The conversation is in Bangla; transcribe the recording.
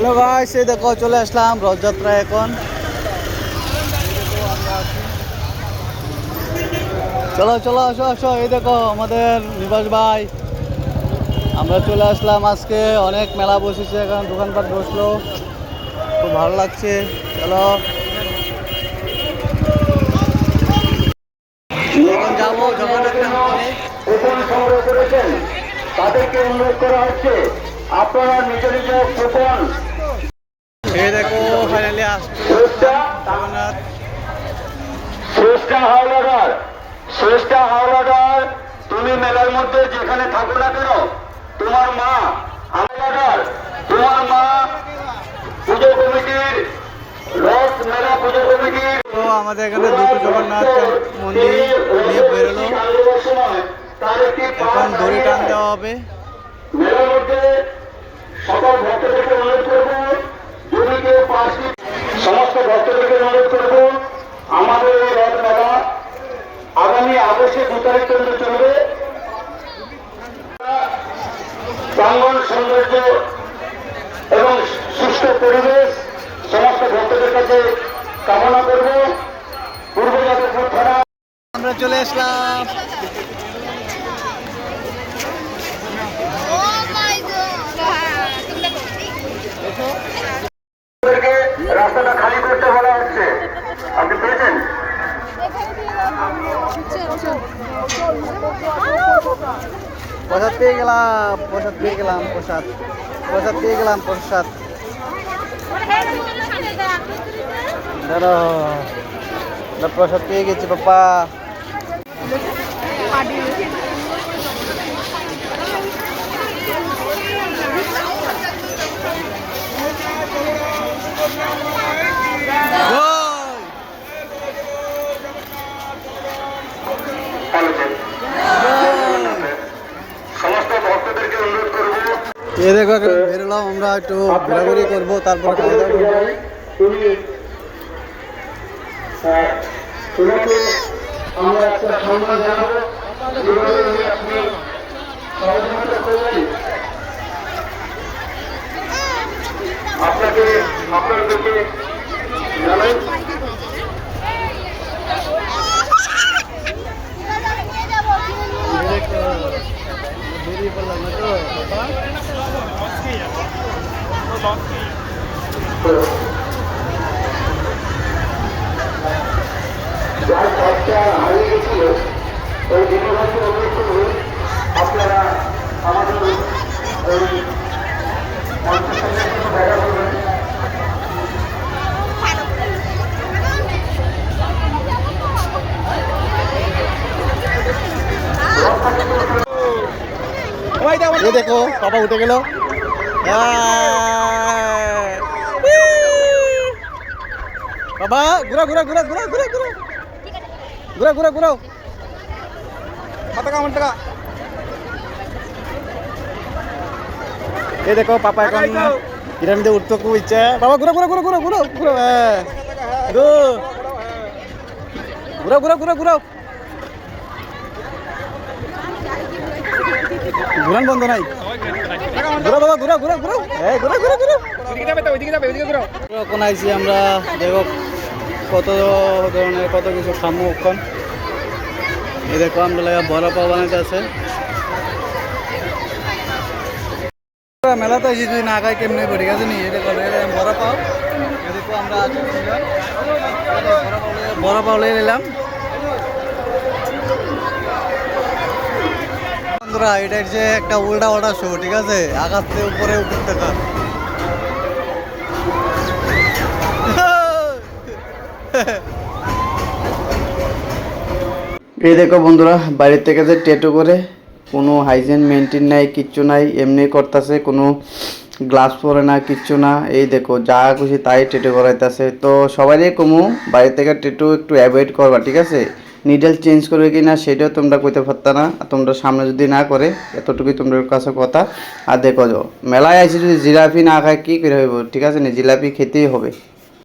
হ্যালো গাইস, এই দেখো চলে আসলাম রথযাত্রা। এখন চলো চলো আসো আসো, এই দেখো আমাদের নিবাস ভাই। আমরা চলে আসলাম, আজকে অনেক মেলা বসেছে, এখন দোকানপাট বসলো, খুব ভালো লাগছে। চলো এখন যাবো জগন্নাথ টেম্পলে। কুপন সংগ্রহ করেছেন তাদেরকে অনুরোধ করা হচ্ছে আপনারা নিজ নিজ কুপন। এই দেখো ফাইনালি আসছে জগন্নাথ। শ্রেষ্ঠা হাওলাদার, তুমি মেলার মধ্যে যেখানে থাকো না কেন, তোমার মা হাওলাদার, তোমার মা পুজো কমিটির, রথ মেলা পুজো কমিটির তো আমাদের এখানে দুটো জগন্নাথ মন্দির নিয়ে বেরোলো, এখন দড়ি টান দেওয়া হবে। মেলার মধ্যে সকল ভক্তদেরকে অনুরোধ করবো, যদি কেউ সমস্ত ভক্তদেরকে অনুরোধ করবো, আমাদের এই রথ মেলা আগামী আগস্টে 2 তারিখ পর্যন্ত চলবে। প্রাঙ্গণ সৌন্দর্য এবং সুস্থ পরিবেশ সমস্ত ভক্তদের কাছে কামনা করব। পূর্ব যাদবপুর থানা আমরা চলে আসলাম। রাস্তাটা খালি করতে বলা হচ্ছে, আপনি পেয়েছেন? প্রসাদ পেয়ে গেলাম, প্রসাদ পেয়ে গেলাম, প্রসাদ প্রসাদ পেয়ে গেলাম, প্রসাদ। দাঁড়ো, প্রসাদ পেয়ে গেছি পাপা। সমস্ত ভক্তদেরকে অনুরোধ করবো, এই দেখো এখন বেরোলাম, আমরা একটু ঘোরাঘুরি করবো, তারপরে খাওয়া দাওয়া করবো। তোমাকে আমরা একটা সম্মান জানাবো, আপনি সহযোগিতা করবেন। আপনাকে আপনাদেরকে জানাই বেরিয়ে পড়লাম না তো বাবা। যার বাচ্চা হারিয়ে গেছিল ওই দিদিভাইকে অনুরোধ করব, আপনারা আমাদের ওই মঞ্চের সঙ্গে একটু দেখা করবেন। এই দেখো পাপা উঠে গেল। বাবা ঘুরা ঘুরা ঘুরা ঘুরা ঘুরা ঘুরা ঘুরা ঘুরা ঘুরাও। এই দেখো পাপা এখন পিরামিডে উঠতে খুব ইচ্ছা। বাবা ঘুরা ঘুরা ঘুরা ঘুরা ঘুরা ঘুরা ঘুরা ঘুরা ঘুরা ঘুরাও। ঘুরান বন্ধ নাই, ঘুরা বাবা ঘুরা ঘুরা ঘুরাও, এই ঘুরা ঘুরা ঘুরা। এখন আইছি আমরা, দেখো কত ধরনের কত কিছু খামু ওখান। এই দেখো আমরা বড় পাও বানাইতে আছে। মেলাতে আইছি, যদি না খাই কেমনি ঠিক আছে নি। এটা বড় পাও, দেখো আমরা বড় পাও নিয়ে নিলাম। বন্ধুরা এটা যে একটা উল্টা উল্টা শো, ঠিক আছে, আকাশ থেকে উপরে উপর থাকা। এই দেখো বন্ধুরা, বাইরের থেকে যে টেটু করে, কোনো হাইজিন মেনটেন নাই, কিচ্ছু নাই, এমনি করতেছে, কোনো গ্লাস পরে না, কিচ্ছু না। এই দেখো যা খুশি তাই টেটু করাইতেছে। তো সবারই কমু বাইরে থেকে টেটু একটু অ্যাভয়েড করবা, ঠিক আছে। নিডেল চেঞ্জ করবে কি না সেটাও তোমরা কইতে পারতা না, তোমরা সামনে যদি না করে, এতটুকুই তোমাদের কাছে কথা। আর দেখো মেলায় আইসি, যদি জিলাপি না খায় কি করে হইব, ঠিক আছে না, জিলাপি খেতেই হবে।